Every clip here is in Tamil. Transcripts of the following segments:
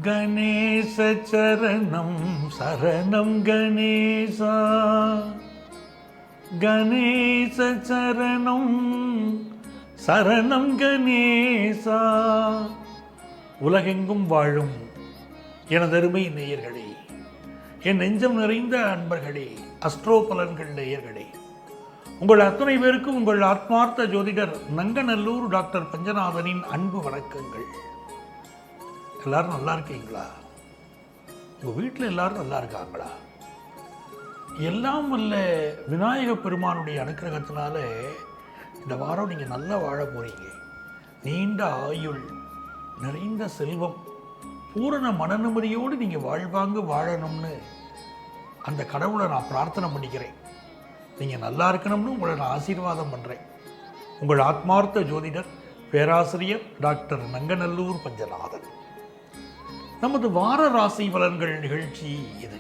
கணேச சரணம் சரணம் கணேசா, கணேச சரணம் சரணம் கணேசா. உலகெங்கும் வாழும் எனதருமை நேயர்களே, என் நெஞ்சம் நிறைந்த அன்பர்களே, அஸ்ட்ரோ பலன்கள் நேயர்களே, உங்கள் அத்தனை பேருக்கும் உங்கள் ஆத்மார்த்த ஜோதிடர் நங்கநல்லூர் டாக்டர் பஞ்சநாதனின் அன்பு வணக்கங்கள். எல்லாரும் நல்லா இருக்கீங்களா? உங்கள் வீட்டில் எல்லாரும் நல்லா இருக்காங்களா? எல்லாம் வல்ல விநாயக பெருமானுடைய அனுக்கிரகத்தினால இந்த வாரம் நீங்கள் நல்லா வாழ போகிறீங்க. நீண்ட ஆயுள், நிறைந்த செல்வம், பூரண மனநிம்மதியோடு நீங்கள் வாழ்வாங்க வாழணும்னு அந்த கடவுளை நான் பிரார்த்தனை பண்ணிக்கிறேன். நீங்கள் நல்லா இருக்கணும்னு உங்களை நான் ஆசீர்வாதம் பண்ணுறேன். உங்கள் ஆத்மார்த்த ஜோதிடர் பேராசிரியர் டாக்டர் நங்கநல்லூர் பஞ்சநாதன். நமது வார ராசி பலன்கள் நிகழ்ச்சி இது.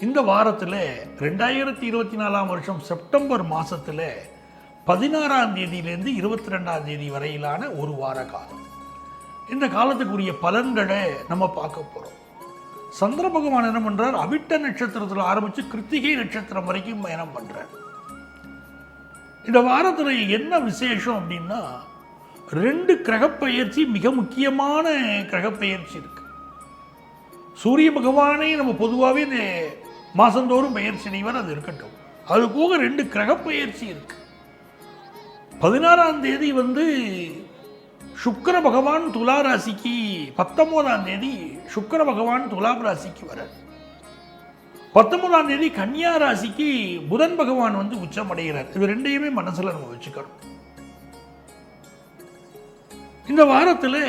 இந்த வாரத்தில் 2024 செப்டம்பர் மாதத்தில் 16ஆம் தேதியிலேருந்து 22ஆம் தேதி வரையிலான ஒரு வார காலம். இந்த காலத்துக்குரிய பலன்களை நம்ம பார்க்க போகிறோம். சந்திர பகவான் என்ன பண்ணுறார்? அவிட்ட நட்சத்திரத்தில் ஆரம்பித்து கிருத்திகை நட்சத்திரம் வரைக்கும் பயணம் பண்ணுறார். இந்த வாரத்தில் என்ன விசேஷம் அப்படின்னா, 2 கிரகப்பெயர்ச்சி, மிக முக்கியமான கிரகப்பெயர்ச்சி இருக்கு. சூரிய பகவானை நம்ம பொதுவாகவே இந்த மாதந்தோறும் பெயர்ச்சி செய்வார், அது இருக்கட்டும். அது போக 2 கிரகப்பெயர்ச்சி இருக்கு. 16ஆம் தேதி சுக்கிர பகவான் துலா ராசிக்கு, 19ஆம் தேதி சுக்கிர பகவான் துலாம் ராசிக்கு வர, 19ஆம் தேதி கன்னியா ராசிக்கு புதன் பகவான் உச்சமடைகிறார். இது 2ஐயுமே மனசுல நம்ம வச்சுக்கணும். இந்த வாரத்தில்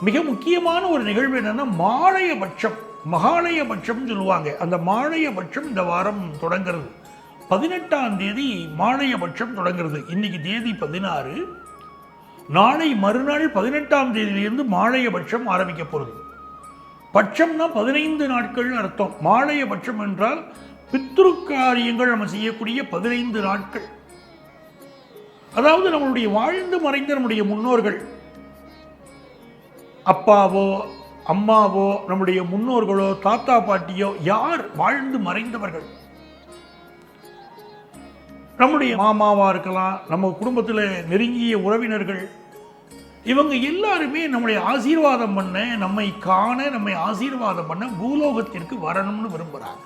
மிக முக்கியமான ஒரு நிகழ்வு என்னன்னா, மாலயபட்சம், மகாலயபட்சம் சொல்லுவாங்க. அந்த மாலயபட்சம் இந்த வாரம் தொடங்கிறது. 18ஆம் தேதி மாலயபட்சம் தொடங்கிறது. இன்னைக்கு தேதி 16, நாளை மறுநாள் 18ஆம் தேதியிலிருந்து மாலயபட்சம் ஆரம்பிக்க போகிறது. பட்சம்னா 15 நாட்கள் அர்த்தம். மாலயபட்சம் என்றால் பித்ரு காரியங்கள் நம்ம செய்யக்கூடிய 15 நாட்கள். அதாவது நம்மளுடைய வாழ்ந்து மறைந்த நம்முடைய முன்னோர்கள், அப்பாவோ அம்மாவோ, நம்முடைய முன்னோர்களோ தாத்தா பாட்டியோ, யார் வாழ்ந்து மறைந்தவர்கள், நம்முடைய மாமாவா இருக்கலாம், நம்ம குடும்பத்தில் நெருங்கிய உறவினர்கள், இவங்க எல்லாருமே நம்முடைய ஆசீர்வாதம் பண்ண, நம்மை காண, நம்மை ஆசீர்வாதம் பண்ண பூலோகத்திற்கு வரணும்னு விரும்புகிறாங்க.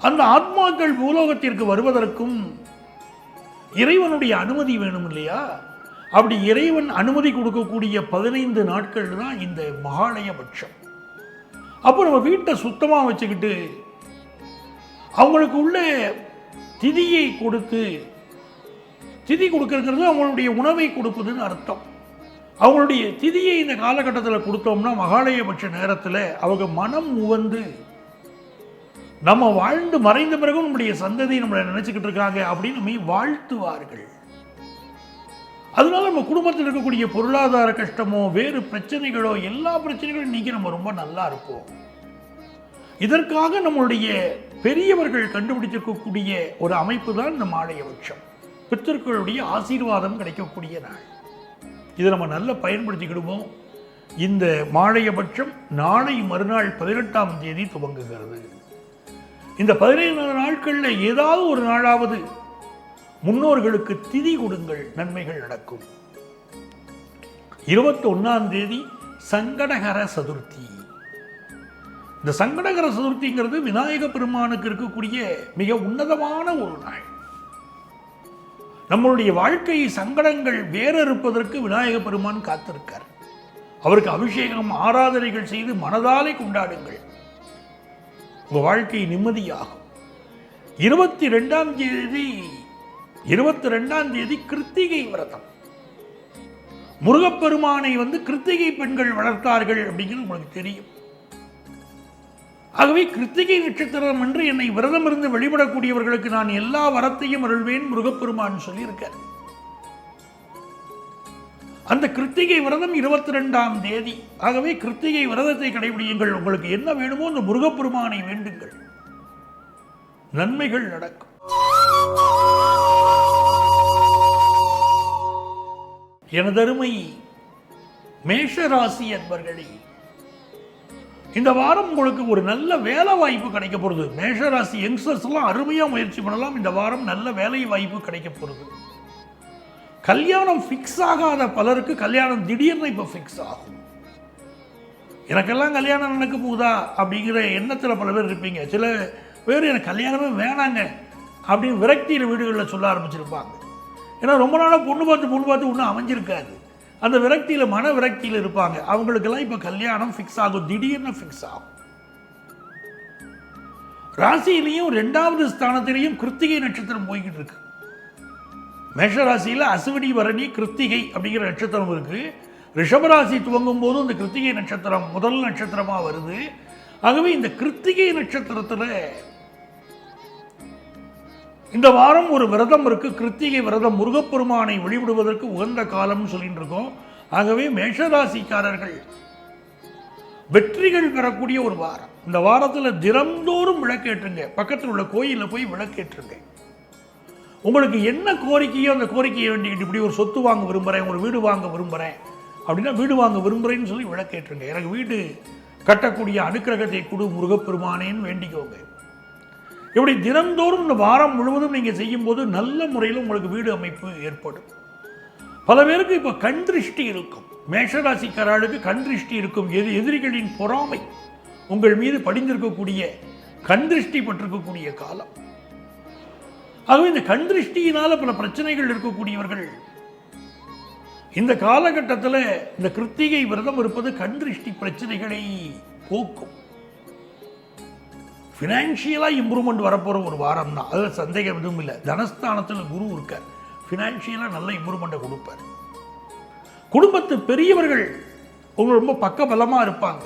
அந்த ஆத்மாக்கள் பூலோகத்திற்கு வருவதற்கும் இறைவனுடைய அனுமதி வேணும் இல்லையா? அப்படி இறைவன் அனுமதி கொடுக்கக்கூடிய 15 நாட்கள் தான் இந்த மகாலயபட்சம். அப்போ நம்ம வீட்டை சுத்தமாக வச்சுக்கிட்டு அவங்களுக்கு உள்ள திதியை கொடுத்து, திதி கொடுக்கறது அவங்களுடைய உணவை கொடுப்பதுன்னு அர்த்தம். அவங்களுடைய திதியை இந்த காலகட்டத்தில் கொடுத்தோம்னா மகாலயபட்ச நேரத்தில் அவங்க மனம் உவந்து, நம்ம வாழ்ந்து மறைந்த பிறகும் நம்முடைய சந்ததி நம்மளை நினைச்சுக்கிட்டு இருக்காங்க அப்படின்னு நம்மை வாழ்த்துவார்கள். அதனால நம்ம குடும்பத்தில் இருக்கக்கூடிய பொருளாதார கஷ்டமோ வேறு பிரச்சனைகளோ, எல்லா பிரச்சனைகளும் நீக்கி நம்ம ரொம்ப நல்லா இருப்போம். இதற்காக நம்மளுடைய பெரியவர்கள் கண்டுபிடிச்சிருக்கக்கூடிய ஒரு அமைப்பு தான் இந்த மாலயபட்சம். பித்தர்களுடைய ஆசீர்வாதம் கிடைக்கக்கூடிய நாள். இதை நம்ம நல்லா பயன்படுத்திக்கிடுவோம். இந்த மாலயபட்சம் நாளை மறுநாள் 18ஆம் தேதி துவங்குகிறது. இந்த 15 நாட்களில் ஏதாவது ஒரு நாளாவது முன்னோர்களுக்கு திதி கொடுங்கள், நன்மைகள் நடக்கும். 21ஆம் தேதி சங்கடகர சதுர்த்தி. இந்த சங்கடகர சதுர்த்திங்கிறது விநாயக பெருமானுக்கு இருக்கக்கூடிய மிக உன்னதமான ஒரு நாள். நம்மளுடைய வாழ்க்கை சங்கடங்கள் வேற இருப்பதற்கு விநாயக பெருமான் காத்திருக்கார். அவருக்கு அபிஷேகம், ஆராதனைகள் செய்து மனதாலே கொண்டாடுங்கள். உங்க வாழ்க்கை நிம்மதியாகும். 22ஆம் தேதி கிருத்திகை விரதம். முருகப்பெருமானை கிருத்திகை பெண்கள் வளர்த்தார்கள் அப்படிங்கிறது உங்களுக்கு தெரியும். ஆகவே கிருத்திகை நட்சத்திரம் என்று என்னை விரதம் இருந்து வழிபடக்கூடியவர்களுக்கு நான் எல்லா வரத்தையும் அருள்வேன் முருகப்பெருமான் சொல்லியிருக்கார். அந்த கிருத்திகை விரதம் 22ஆம் தேதி. ஆகவே கிருத்திகை விரதத்தை கடைபிடியுங்கள். உங்களுக்கு என்ன வேணுமோ அந்த முருகப்பெருமானை வேண்டுங்கள், நன்மைகள் நடக்கும். எனதருமை மேஷராசி அன்பர்களே, இந்த வாரம் உங்களுக்கு ஒரு நல்ல வேலை வாய்ப்பு கிடைக்க போகிறது. மேஷராசி யங்ஸ்டர்ஸ்லாம் அருமையாக முயற்சி பண்ணலாம். இந்த வாரம் நல்ல வேலை வாய்ப்பு கிடைக்க போகிறது. கல்யாணம் ஃபிக்ஸ் ஆகாத பலருக்கு கல்யாணம் திடீர்னு இப்போ ஃபிக்ஸ் ஆகும். எனக்கெல்லாம் கல்யாணம் நடக்க போகுதா அப்படிங்கிற எண்ணத்தில் பல பேர் இருப்பீங்க. சில பேர் எனக்கு கல்யாணமே வேணாங்க அப்படின்னு விரக்தியில் வீடுகளில் சொல்ல ஆரம்பிச்சிருப்பாங்க. ஏன்னா ரொம்ப நாளாக பொண்ணு பார்த்து ஒன்றும் அமைஞ்சிருக்காது. அந்த விரக்தியில் மன விரக்தியில் இருப்பாங்க. அவங்களுக்கெல்லாம் இப்போ கல்யாணம் ஃபிக்ஸ் ஆகும், திடீர்னு ஃபிக்ஸ் ஆகும். ராசியிலையும் 2வது ஸ்தானத்திலையும் கிருத்திகை நட்சத்திரம் போய்கிட்டு இருக்கு. மேஷராசியில் அசுவினி பரணி கிருத்திகை அப்படிங்கிற நட்சத்திரம் இருக்கு. ரிஷபராசி துவங்கும் போது இந்த கிருத்திகை நட்சத்திரம் முதல் நட்சத்திரமா வருது. ஆகவே இந்த கிருத்திகை நட்சத்திரத்தில் இந்த வாரம் ஒரு விரதம் இருக்கு. கிருத்திகை விரதம் முருகப்பெருமானை வழிபடுவதற்கு உகந்த காலம்னு சொல்லிட்டு இருக்கோம். ஆகவே மேஷராசிக்காரர்கள் வெற்றிகள் பெறக்கூடிய ஒரு வாரம். இந்த வாரத்தில் தினந்தோறும் விளக்கேற்றுங்க. பக்கத்தில் உள்ள கோயிலில் போய் விளக்கேற்றுங்க. உங்களுக்கு என்ன கோரிக்கையோ அந்த கோரிக்கையை வேண்டிக்கிட்டு, இப்படி ஒரு சொத்து வாங்க விரும்புகிறேன், ஒரு வீடு வாங்க விரும்புகிறேன் அப்படின்னா வீடு வாங்க விரும்புகிறேன்னு சொல்லி விளக்கேற்றுங்க. எனக்கு வீடு கட்டக்கூடிய அனுக்கிரகத்தை கொடு முருகப்பெருமானேன்னு வேண்டிக்கோங்க. இப்படி தினந்தோறும் இந்த வாரம் முழுவதும் நீங்கள் செய்யும்போது நல்ல முறையில் உங்களுக்கு வீடு அமைப்பு ஏற்படும். பல பேருக்கு இப்போ கண் திருஷ்டி இருக்கும். மேஷராசிக்காரர்களுக்கு கண் திருஷ்டி இருக்கும். எதிரிகளின் பொறாமை உங்கள் மீது படிந்திருக்கக்கூடிய கண் திருஷ்டி பட்டிருக்கக்கூடிய காலம். ஆகவே இந்த கண் திருஷ்டியினால பல பிரச்சனைகள் இருக்கக்கூடியவர்கள் இந்த காலகட்டத்தில் இந்த கிருத்திகை விரதம் இருப்பது கண் திருஷ்டி பிரச்சனைகளை போக்கும். ஃபினான்ஷியலாக இம்ப்ரூவ்மெண்ட் வரப்போகிற ஒரு வாரம் தான், அதில் சந்தேகம் எதுவும் இல்லை. தனஸ்தானத்தில் குரு இருக்கார், ஃபினான்ஷியலாக நல்ல இம்ப்ரூவ்மெண்ட்டை கொடுப்பார். குடும்பத்து பெரியவர்கள் உங்களுக்கு ரொம்ப பக்கபலமாக இருப்பாங்க.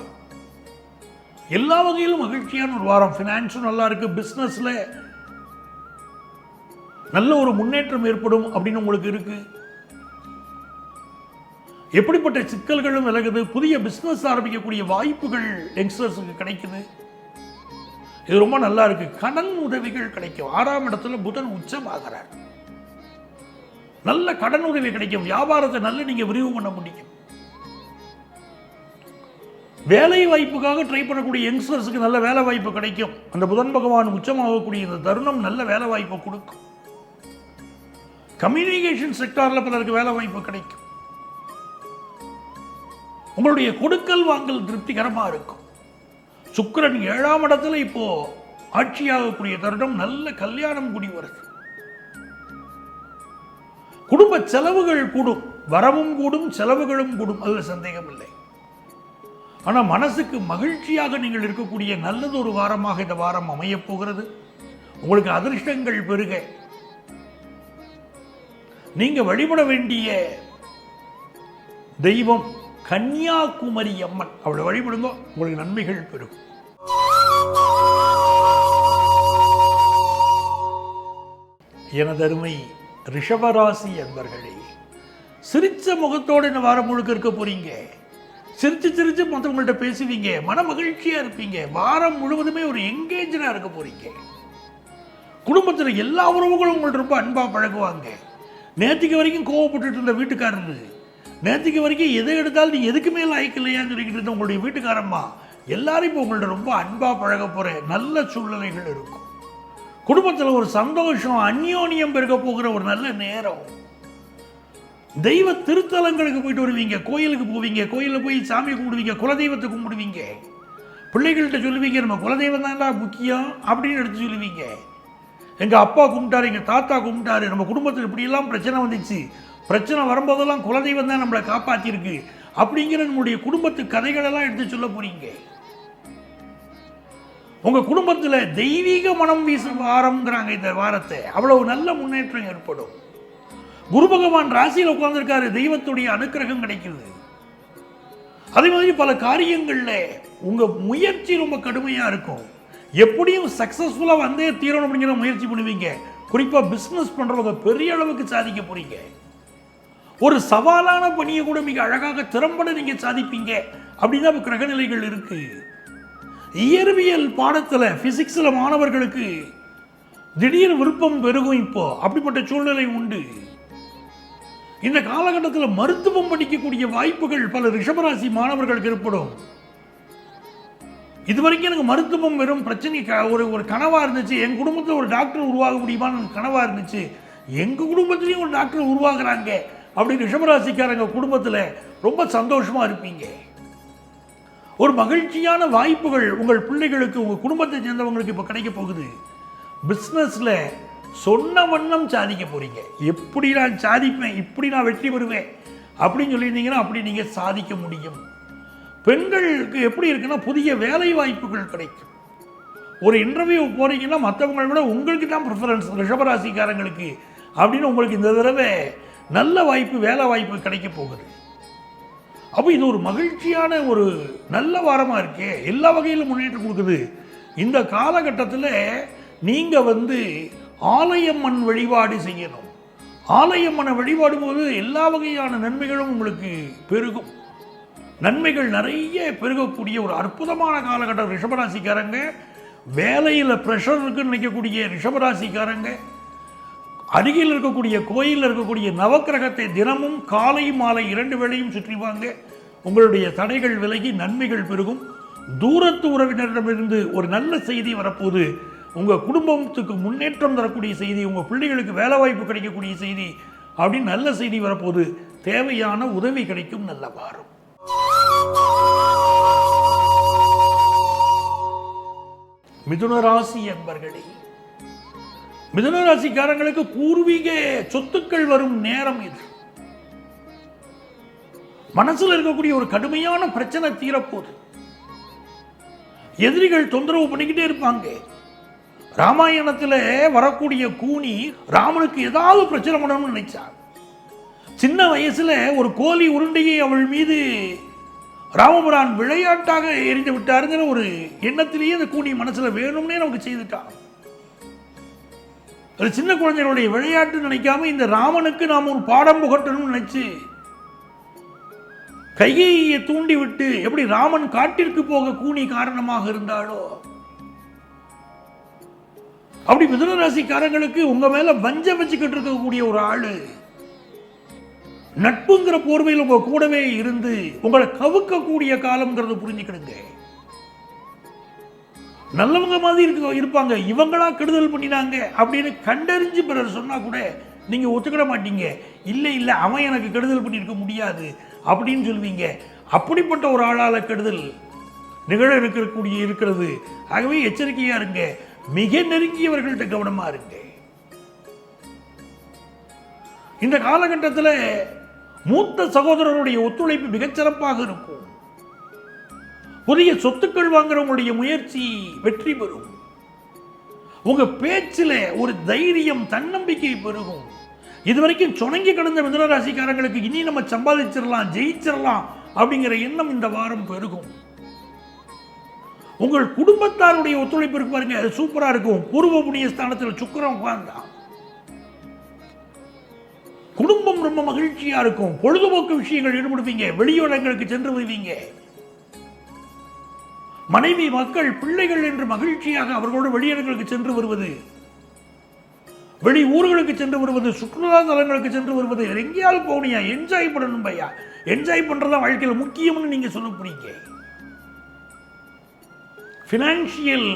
எல்லா வகையிலும் மகிழ்ச்சியான ஒரு வாரம். ஃபினான்ஸும் நல்லா இருக்குது, பிஸ்னஸில் நல்ல ஒரு முன்னேற்றம் ஏற்படும் அப்படின்னு உங்களுக்கு இருக்குது. எப்படிப்பட்ட சிக்கல்களும் விலகுது. புதிய பிஸ்னஸ் ஆரம்பிக்கக்கூடிய வாய்ப்புகள் யங்ஸ்டர்ஸுக்கு கிடைக்குது. இது ரொம்ப நல்லா இருக்கு. கடன் உதவிகள் கிடைக்கும். 6ஆம் இடத்துல புதன் உச்சமாகிறார். நல்ல கடன் உதவி கிடைக்கும். வியாபாரத்தை நல்ல நீங்க விரிவு பண்ண முடியும். வேலை வாய்ப்புக்காக ட்ரை பண்ணக்கூடிய யங்ஸ்டர்ஸுக்கு நல்ல வேலை வாய்ப்பு கிடைக்கும். அந்த புதன் பகவான் உச்சமாகக்கூடிய இந்த தருணம் நல்ல வேலை வாய்ப்பை கொடுக்கும். கம்யூனிகேஷன் செக்டார்ல பலருக்கு வேலை வாய்ப்பு கிடைக்கும். உங்களுடைய கொடுக்கல் வாங்கல் திருப்திகரமா இருக்கும். சுக்கிரன் 7ஆம் இடத்துல இப்போ ஆட்சியாகக்கூடிய தருணம். நல்ல கல்யாணம் கூடி வருது. குடும்ப செலவுகள் கூடும். வரவும் கூடும், செலவுகளும் கூடும், அதுல சந்தேகம் இல்லை. ஆனா மனசுக்கு மகிழ்ச்சியாக நீங்கள் இருக்கக்கூடிய நல்லது ஒரு வாரமாக இந்த வாரம் அமைய போகிறது. உங்களுக்கு அதிர்ஷ்டங்கள் பெருக. நீங்க வழிபட வேண்டிய தெய்வம் கன்னியாகுமரி அம்மன். அவளை வழிபடுங்க, உங்களுக்கு நன்மைகள் பெருகும். எனதருமை ரிஷபராசி அன்பர்களே, சிரிச்ச முகத்தோடு இந்த வாரம் முழுக்க இருக்க போறீங்க. சிரிச்சு மற்றவங்கள்ட்ட பேசுவீங்க, மன மகிழ்ச்சியா இருப்பீங்க. வாரம் முழுவதுமே ஒரு எங்கேஜா இருக்க போறீங்க. குடும்பத்தில் எல்லா உறவுகளும் உங்கள்ட்ட ரொம்ப அன்பா பழகுவாங்க. நேற்றுக்கு வரைக்கும் கோவப்பட்டு இருந்த வீட்டுக்காரரு, நேற்றுக்கு வரைக்கும் எதை எடுத்தாலும் நீ எதுக்குமே லாய்க்கலையான்னு சொல்லிக்கிட்டு இருந்த உங்களுடைய வீட்டுக்காரம்மா எல்லாரும் இப்போ உங்கள்ட்ட ரொம்ப அன்பா பழக போற நல்ல சூழ்நிலைகள் இருக்கும். குடும்பத்தில் ஒரு சந்தோஷம், அந்யோன்யம் பெருக போகிற ஒரு நல்ல நேரம். தெய்வ திருத்தலங்களுக்கு போயிட்டு வருவீங்க, கோயிலுக்கு போவீங்க, கோயிலில் போய் சாமி கும்பிடுவீங்க, குலதெய்வத்தை கும்பிடுவீங்க. பிள்ளைகள்கிட்ட சொல்லுவீங்க, நம்ம குலதெய்வம் தான்டா முக்கியம் அப்படின்னு எடுத்து சொல்லுவீங்க. எங்கள் அப்பா கும்பிட்டாரு, எங்கள் தாத்தா கும்பிட்டாரு, நம்ம குடும்பத்தில் இப்படியெல்லாம் பிரச்சனை வந்துச்சு, பிரச்சனை வரும்போதெல்லாம் குலதெய்வம் தான் நம்மளை காப்பாற்றிருக்கு அப்படிங்கிற நம்முடைய குடும்பத்து கதைகளெல்லாம் எடுத்து சொல்ல போறீங்க. உங்க குடும்பத்தில் தெய்வீக மனம் வீசும் வாரம்ங்கிறாங்க இந்த வாரத்தை. அவ்வளவு நல்ல முன்னேற்றம் ஏற்படும். குரு பகவான் ராசியில் உட்கார்ந்துருக்காரு, தெய்வத்துடைய அனுக்கிரகம் கிடைக்குது. அதே மாதிரி பல காரியங்கள்ல உங்க முயற்சி ரொம்ப கடுமையா இருக்கும். எப்படியும் சக்சஸ்ஃபுல்லா வந்தே தீரணும் அப்படிங்கிற முயற்சி பண்ணுவீங்க. குறிப்பா பிசினஸ் பண்றவங்க பெரிய அளவுக்கு சாதிக்க போறீங்க. ஒரு சவாலான பணியை கூட மிக அழகாக திறம்பட நீங்க சாதிப்பீங்க அப்படிதான் கிரகநிலைகள் இருக்கு. இயற்பியல் பாடத்துல பிசிக்ஸ்ல மாணவர்களுக்கு திடீர் விருப்பம் பெருகும். இப்போ அப்படிப்பட்ட சூழ்நிலை உண்டு. இந்த காலகட்டத்தில் மருத்துவம் படிக்கக்கூடிய வாய்ப்புகள் பல ரிஷபராசி மாணவர்களுக்கு ஏற்படும். இது வரைக்கும் எனக்கு மருத்துவம் வெறும் பிரச்சனை ஒரு கனவாக இருந்துச்சு. என் குடும்பத்தில் ஒரு டாக்டர் உருவாக முடியுமான்னு எனக்கு கனவாக இருந்துச்சு. எங்கள் குடும்பத்துலேயும் ஒரு டாக்டர் உருவாக்குறாங்க அப்படின்னு ரிஷபராசிக்காரங்க குடும்பத்தில் ரொம்ப சந்தோஷமாக இருப்பீங்க. ஒரு மகிழ்ச்சியான வாய்ப்புகள் உங்கள் பிள்ளைகளுக்கு, உங்கள் குடும்பத்தை சேர்ந்தவங்களுக்கு இப்போ கிடைக்க போகுது. பிஸ்னஸில் சொன்ன வண்ணம் சாதிக்க போகிறீங்க. எப்படி நான் சாதிப்பேன், இப்படி நான் வெற்றி பெறுவேன் அப்படின்னு சொல்லியிருந்தீங்கன்னா அப்படி நீங்கள் சாதிக்க முடியும். பெண்களுக்கு எப்படி இருக்குன்னா, புதிய வேலை வாய்ப்புகள் கிடைக்கும். ஒரு இன்டர்வியூ போகிறீங்கன்னா மற்றவங்களை விட உங்களுக்கு தான் ப்ரிஃபரன்ஸ் ரிஷபராசிக்காரங்களுக்கு அப்படின்னு உங்களுக்கு இந்த தடவை நல்ல வாய்ப்பு, வேலை வாய்ப்பு கிடைக்க போகுது. அப்போ இது ஒரு மகிழ்ச்சியான ஒரு நல்ல வாரமாக இருக்கே, எல்லா வகையிலும் முன்னேற்றம் கொடுக்குது. இந்த காலகட்டத்தில் நீங்கள் ஆலயம்மன் வழிபாடு செய்யணும். ஆலயம்மனை வழிபாடும் போது எல்லா வகையான நன்மைகளும் உங்களுக்கு பெருகும். நன்மைகள் நிறைய பெருகக்கூடிய ஒரு அற்புதமான காலகட்டம் ரிஷபராசிக்காரங்க. வேலையில் ப்ரெஷர் இருக்குன்னு நினைக்கக்கூடிய ரிஷபராசிக்காரங்க அருகில் இருக்கக்கூடிய கோயிலில் இருக்கக்கூடிய நவக்கிரகத்தை தினமும் காலை மாலை 2 வேளையும் சுற்றிவாங்க. உங்களுடைய தடைகள் விலகி நன்மைகள் பெருகும். தூரத்து உறவினரிடமிருந்து ஒரு நல்ல செய்தி வரப்போது. உங்கள் குடும்பத்துக்கு முன்னேற்றம் தரக்கூடிய செய்தி, உங்கள் பிள்ளைகளுக்கு வேலை வாய்ப்பு கிடைக்கக்கூடிய செய்தி அப்படின்னு நல்ல செய்தி வரப்போது. தேவையான உதவி கிடைக்கும். நல்ல வாரம். மிதுனராசி என்பர்களே, மிதுனராசிக்காரங்களுக்கு பூர்வீக சொத்துக்கள் வரும் நேரம் இது. மனசுல இருக்கக்கூடிய ஒரு கடுமையான பிரச்சனை தீரப்போகுது. எதிரிகள் தொந்தரவு பண்ணிக்கிட்டே இருப்பாங்க. ராமாயணத்தில் வரக்கூடிய கூனி ராமனுக்கு ஏதாவது பிரச்சனை பண்ணணும்னு நினைச்சார். சின்ன வயசுல ஒரு கோழி உருண்டையை அவள் மீது ராமபுரான் விளையாட்டாக எரிந்து விட்டாருங்கிற ஒரு எண்ணத்திலேயே அந்த கூனி மனசுல வேணும்னே நமக்கு செய்துட்டான். அது சின்ன குழந்தைகளுடைய விளையாட்டு நினைக்காம இந்த ராமனுக்கு நாம் ஒரு பாடம் புகட்டணும்னு நினைச்சு கைகையை தூண்டி விட்டு எப்படி ராமன் காட்டிற்கு போக கூனி காரணமாக இருந்தாலோ அப்படி மிதுனராசிக்காரங்களுக்கு உங்க மேல வஞ்சம் வச்சுக்கிட்டு இருக்கக்கூடிய ஒரு ஆளு நட்புங்கிற போர்வையில் உங்க கூடவே இருந்து உங்களை கவுக்கக்கூடிய காலம்ங்கிறது புரிஞ்சுக்கிடுங்க. நல்லவங்க மாதிரி இருப்பாங்க, இவங்களா கெடுதல் பண்ணினாங்க அப்படின்னு கண்டறிஞ்சு பிறர் சொன்னா கூட நீங்க ஒத்துக்கிட மாட்டீங்க. இல்லை இல்லை, அவன் எனக்கு கெடுதல் பண்ணியிருக்க முடியாது அப்படின்னு சொல்லுவீங்க. அப்படிப்பட்ட ஒரு ஆளால கெடுதல் நிகழ இருக்கிறது. ஆகவே எச்சரிக்கையா இருங்க. மிக நெருங்கியவர்கள்ட்ட கவனமா இருங்க. இந்த காலகட்டத்தில் மூத்த சகோதரருடைய ஒத்துழைப்பு மிகச்சிறப்பாக இருக்கும். புதிய சொத்துக்கள் வாங்குறவங்களுடைய முயற்சி வெற்றி பெறும். உங்க பேச்சில் ஒரு தைரியம், தன்னம்பிக்கை பெருகும். இதுவரைக்கும் சுணங்கி கிடந்த மிதுனராசிக்காரங்களுக்கு இனி நம்ம சம்பாதிச்சிடலாம், ஜெயிச்சிடலாம் அப்படிங்கிற எண்ணம் இந்த வாரம் பெருகும். உங்கள் குடும்பத்தாருடைய ஒத்துழைப்பு இருக்கு பாருங்க, அது சூப்பரா இருக்கும். பூர்வ புண்ணிய ஸ்தானத்தில் சுக்கிரன் உட்கார்ந்தா குடும்பம் ரொம்ப மகிழ்ச்சியா இருக்கும். பொழுதுபோக்கு விஷயங்கள் ஈடுபடுவீங்க. வெளியிடங்களுக்கு சென்று வருவீங்க. மனைவி, மக்கள், பிள்ளைகள் என்று மகிழ்ச்சியாக அவர்களோடு வெளியிடங்களுக்கு சென்று வருவது, வெளி ஊர்களுக்கு சென்று வருவது, சுற்றுலா தலங்களுக்கு சென்று வருவது, எங்கேயாவது போகணியா, என்ஜாய் பண்ணணும் பையா. என்ஜாய் பண்றதா வாழ்க்கையில் முக்கியம்னு நீங்க சொல்ல போறீங்க. ஃபினான்ஷியல்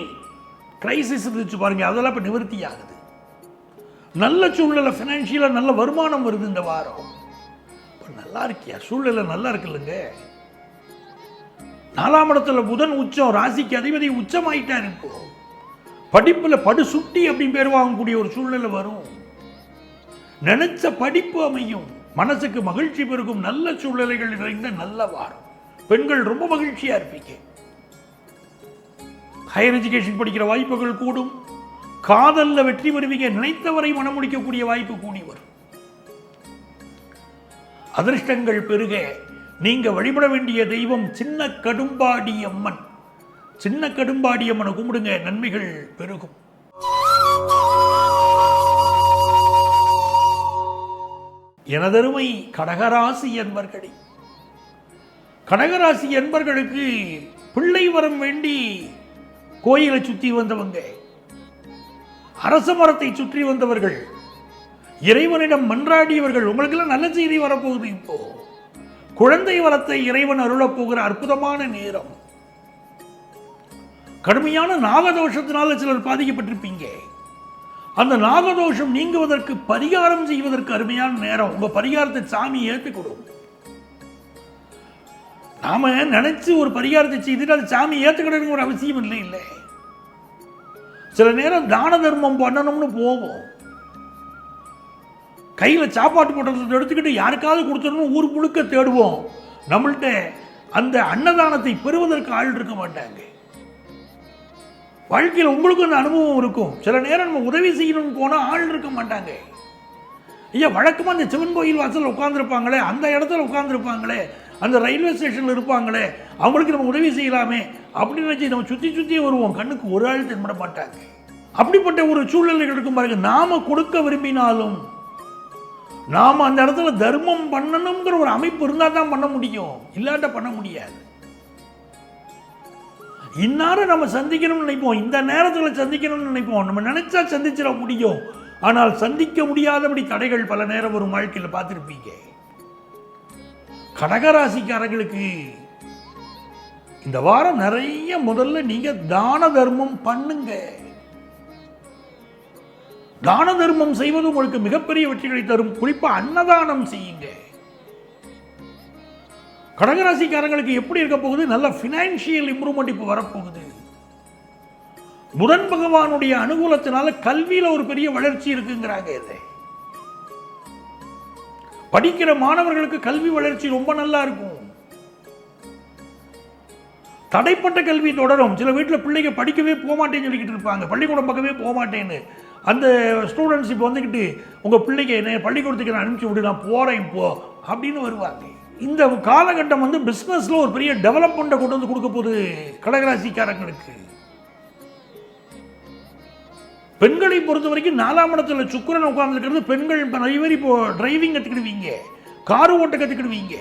கிரைசிஸ் இருந்துச்சு பாருங்க, அதெல்லாம் இப்போ நிவர்த்தி ஆகுது. நல்ல சூழ்நிலை, ஃபினான்ஷியலாக நல்ல வருமானம் வருது இந்த வாரம். இப்போ நல்லா இருக்கியா? சூழ்நிலை நல்லா இருக்குல்லங்க. 4ஆம் இடத்துல புதன் உச்சம், ராசிக்கு அதிபதி உச்சமாயிட்டார். இப்போ படிப்பில் படு சுட்டி அப்படின்னு பேர் வாங்கக்கூடிய ஒரு சூழ்நிலை வரும். நினைச்ச படிப்பு அமையும். மனசுக்கு மகிழ்ச்சி பெருகும். நல்ல சூழ்நிலைகள் நிறைந்த நல்ல வாரம். பெண்கள் ரொம்ப மகிழ்ச்சியா இருப்பீங்க. ஹையர் எஜுகேஷன் படிக்கிற வாய்ப்புகள் கூடும். காதல்ல வெற்றி பெறுவீங்க. நினைத்தவரை மனம் முடிக்கக்கூடிய வாய்ப்பு கூடி வரும். அதிர்ஷ்டங்கள் பெருக நீங்க வழிபட வேண்டிய தெய்வம் சின்ன கடும்பாடி அம்மன். சின்ன கடும்பாடி அம்மனை கும்பிடுங்க, நன்மைகள் பெருகும். எனதருமை கடகராசி என்பர்களே, கடகராசி என்பர்களுக்கு பிள்ளை வரம் வேண்டி கோயிலை சுற்றி வந்தவங்க, அரச மரத்தை சுற்றி வந்தவர்கள், இறைவனிடம் மன்றாடியவர்கள், உங்களுக்கெல்லாம் நல்ல செய்தி வரப்போகுது. இப்போ குழந்தை வரத்தை இறைவன் அருளப் போகிற அற்புதமான நேரம். கடுமையான நாகதோஷத்தினால சிலர் பாதிக்கப்பட்டிருப்பீங்க. அந்த நாகதோஷம் நீங்குவதற்கு பரிகாரம் செய்வதற்கு அருமையான நேரம். உங்க பரிகாரத்தை சாமி ஏற்றுக்கொடும். நாம நினைச்சு ஒரு பரிகாரத்தை செய்துட்டு அது சாமி ஏற்றுக்கணும்னு ஒரு அவசியம் இல்லை. சில நேரம் தான தர்மம் பண்ணணும்னு போவோம், கையில சாப்பாட்டு போட்டத்தை எடுத்துக்கிட்டு யாருக்காவது கொடுத்துடணும் ஊர் முழுக்க தேடுவோம். நம்மள்கிட்ட அந்த அன்னதானத்தை பெறுவதற்கு ஆள் இருக்க மாட்டாங்க. வாழ்க்கையில் உங்களுக்கு அந்த அனுபவம் இருக்கும். சில நேரம் நம்ம உதவி செய்யணும்னு போனால் ஆள் இருக்க மாட்டாங்க. ஐயா, வழக்கமாக அந்த சிவன் கோயில் வாசல் உட்காந்துருப்பாங்களே, அந்த இடத்துல உட்காந்துருப்பாங்களே, அந்த ரயில்வே ஸ்டேஷனில் இருப்பாங்களே, அவங்களுக்கு நம்ம உதவி செய்யலாமே அப்படின்னு நினச்சி நம்ம சுற்றி வருவோம். கண்ணுக்கு ஒரு ஆள் தென்பட மாட்டாங்க. அப்படிப்பட்ட ஒரு சூழ்நிலைகள் இருக்கும் பாருங்க. நாம கொடுக்க விரும்பினாலும் நாம அந்த இடத்துல தர்மம் பண்ணணுங்கிற ஒரு அமைப்பு இருந்தால் தான் பண்ண முடியும், இல்லாட்ட பண்ண முடியாது. இந்நேரம் நம்ம சந்திக்கணும்னு நினைப்போம், இந்த நேரத்தில் சந்திக்கணும்னு நினைப்போம், நம்ம நினைச்சா சந்திச்சிட முடியும். ஆனால் சந்திக்க முடியாதபடி தடைகள் பல நேரம் ஒரு வாழ்க்கையில் பார்த்துருப்பீங்க. கடகராசிக்காரர்களுக்கு இந்த வாரம் நிறைய முதல்ல நீங்க தான தர்மம் பண்ணுங்க. தான தர்மம் செய்வது உங்களுக்கு மிகப்பெரிய வெற்றிகளை தரும். குறிப்பா அன்னதானம் செய்யுங்க. கடகராசிக்காரங்களுக்கு எப்படி இருக்க போகுது? நல்ல பினான்சியல் இம்ப்ரூவ்மெண்ட் இப்போ வரப்போகுது. புதன் பகவானுடைய அனுகூலத்தினால கல்வியில ஒரு பெரிய வளர்ச்சி இருக்குங்கிறாங்க. இதை படிக்கிற மாணவர்களுக்கு கல்வி வளர்ச்சி ரொம்ப நல்லா இருக்கும். தடைப்பட்ட கல்வி தொடரும். சில வீட்டில் பிள்ளைங்க படிக்கவே போக மாட்டேன்னு சொல்லிக்கிட்டு இருப்பாங்க, பள்ளிக்கூடம் பக்கமே போக மாட்டேன்னு. அந்த ஸ்டூடெண்ட்ஸ் இப்போ வந்துக்கிட்டு உங்க பிள்ளைங்க என்ன பள்ளிக்கூடத்துக்கு நான் அனுப்பிச்சு விடு, நான் போறேன் இப்போ அப்படின்னு வருவாங்க. இந்த காலகட்டம் வந்து பிசினஸ்ல ஒரு பெரிய டெவலப்மெண்ட்டை கொண்டு வந்து கொடுக்க போகுது கடகராசிக்காரங்களுக்கு. பெண்களை பொறுத்த வரைக்கும் 4ஆம் இடத்துல சுக்கிரன் உட்கார்ந்துருக்கிறது. பெண்கள் நிறைய பேர் இப்போ டிரைவிங் கற்றுக்கிடுவீங்க, கார் ஓட்ட கற்றுக்கிடுவீங்க.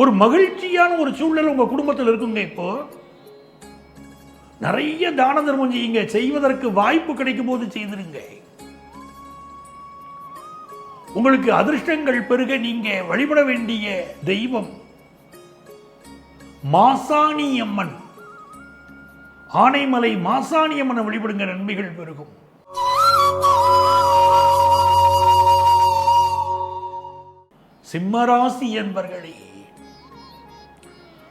ஒரு மகிழ்ச்சியான ஒரு சூழ்நிலை உங்க குடும்பத்தில் இருக்குங்க. இப்போ நிறைய தான தர்மம் செய்யுங்க. செய்வதற்கு வாய்ப்பு கிடைக்கும் போது செய்திருங்க. உங்களுக்கு அதிர்ஷ்டங்கள் பெருக நீங்க வழிபட வேண்டிய தெய்வம் மாசாணி அம்மன். ஆனைமலை மாசாணி அம்மனை வழிபடுங்க, நன்மைகள் பெருகும். சிம்மராசி என்பர்களே,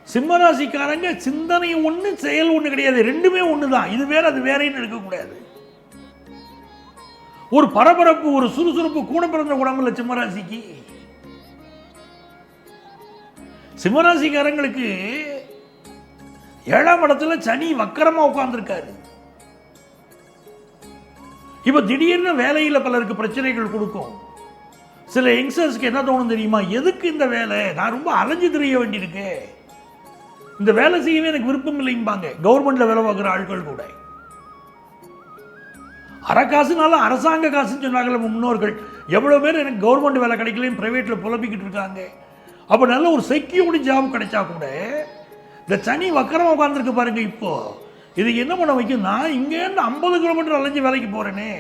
சிம்மராசிக்காரங்க சிந்தனை ஒண்ணு செயல் ஒண்ணு கிடையாது, ரெண்டுமே ஒண்ணுதான். இது வேற அது வேறன்னு இருக்கக்கூடாது. ஒரு பரபரப்பு, ஒரு சுறுசுறுப்பு கூட பிறந்த உடம்புல சிம்மராசிக்கு. சிம்மராசிக்காரங்களுக்கு 7ஆம் இடத்துல சனி வக்கரமா உட்கார்ந்துருக்காரு. இப்ப திடீர்னு வேலையில பலருக்கு பிரச்சனைகள் கொடுக்கும். சில யங்ஸ்டர்ஸ்க்கு என்ன தோணும் தெரியுமா? எதுக்கு இந்த வேலை, நான் ரொம்ப அலைஞ்சு திரிய வேண்டியிருக்கு, இந்த வேலை செய்யவே எனக்கு விருப்பம் இல்லைம்பாங்க. கவர்மெண்ட்ல வேலை பார்க்குற ஆட்கள் கூட அறக்காசுனால அரசாங்க காசுன்னு சொன்னாங்க முன்னோர்கள். எவ்வளவு பேர் எனக்கு கவர்மெண்ட் வேலை கிடைக்கலன்னு பிரைவேட்ல புலம்பிக்கிட்டு இருக்காங்க. அப்ப நல்ல ஒரு செக்யூரிட்டி ஜாப் கிடைச்சா கூட இந்த சனி வக்கரமா உட்கார்ந்துருக்கு பாருங்க. இப்போ இது என்ன பண்ண வைக்கும்? நான் இங்கேருந்து 50 கிலோமீட்டர் அலைஞ்சு வேலைக்கு போறேனே,